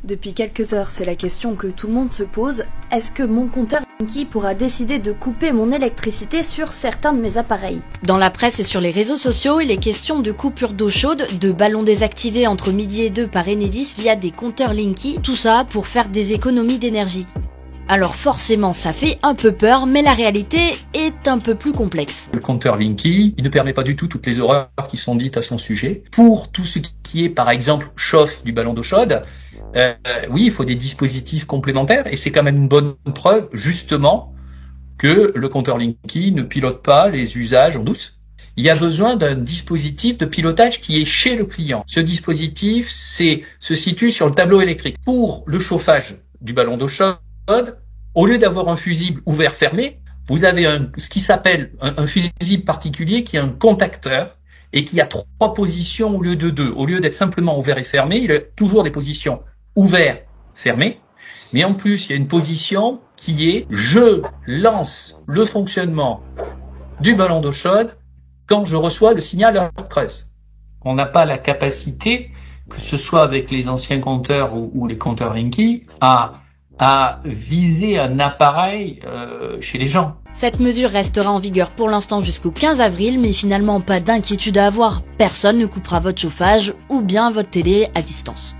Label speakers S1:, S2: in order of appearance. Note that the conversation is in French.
S1: Depuis quelques heures, c'est la question que tout le monde se pose. Est-ce que mon compteur Linky pourra décider de couper mon électricité sur certains de mes appareils? Dans la presse et sur les réseaux sociaux, il est question de coupures d'eau chaude, de ballons désactivés entre midi et 2 par Enedis via des compteurs Linky, tout ça pour faire des économies d'énergie. Alors forcément, ça fait un peu peur, mais la réalité est un peu plus complexe.
S2: Le compteur Linky, il ne permet pas du tout toutes les horreurs qui sont dites à son sujet. Pour tout ce qui est, par exemple, chauffe du ballon d'eau chaude, oui, il faut des dispositifs complémentaires, et c'est quand même une bonne preuve, justement, que le compteur Linky ne pilote pas les usages en douce. Il y a besoin d'un dispositif de pilotage qui est chez le client. Ce dispositif se situe sur le tableau électrique. Pour le chauffage du ballon d'eau chaude, au lieu d'avoir un fusible ouvert-fermé, vous avez ce qui s'appelle un fusible particulier qui est un contacteur et qui a 3 positions au lieu de 2. Au lieu d'être simplement ouvert et fermé, il a toujours des positions ouvert, fermé. Mais en plus, il y a une position qui est je lance le fonctionnement du ballon d'eau chaude quand je reçois le signal heure 13. On n'a pas la capacité, que ce soit avec les anciens compteurs ou les compteurs Linky, à viser un appareil chez les gens.
S1: Cette mesure restera en vigueur pour l'instant jusqu'au 15 avril, mais finalement pas d'inquiétude à avoir. Personne ne coupera votre chauffage ou bien votre télé à distance.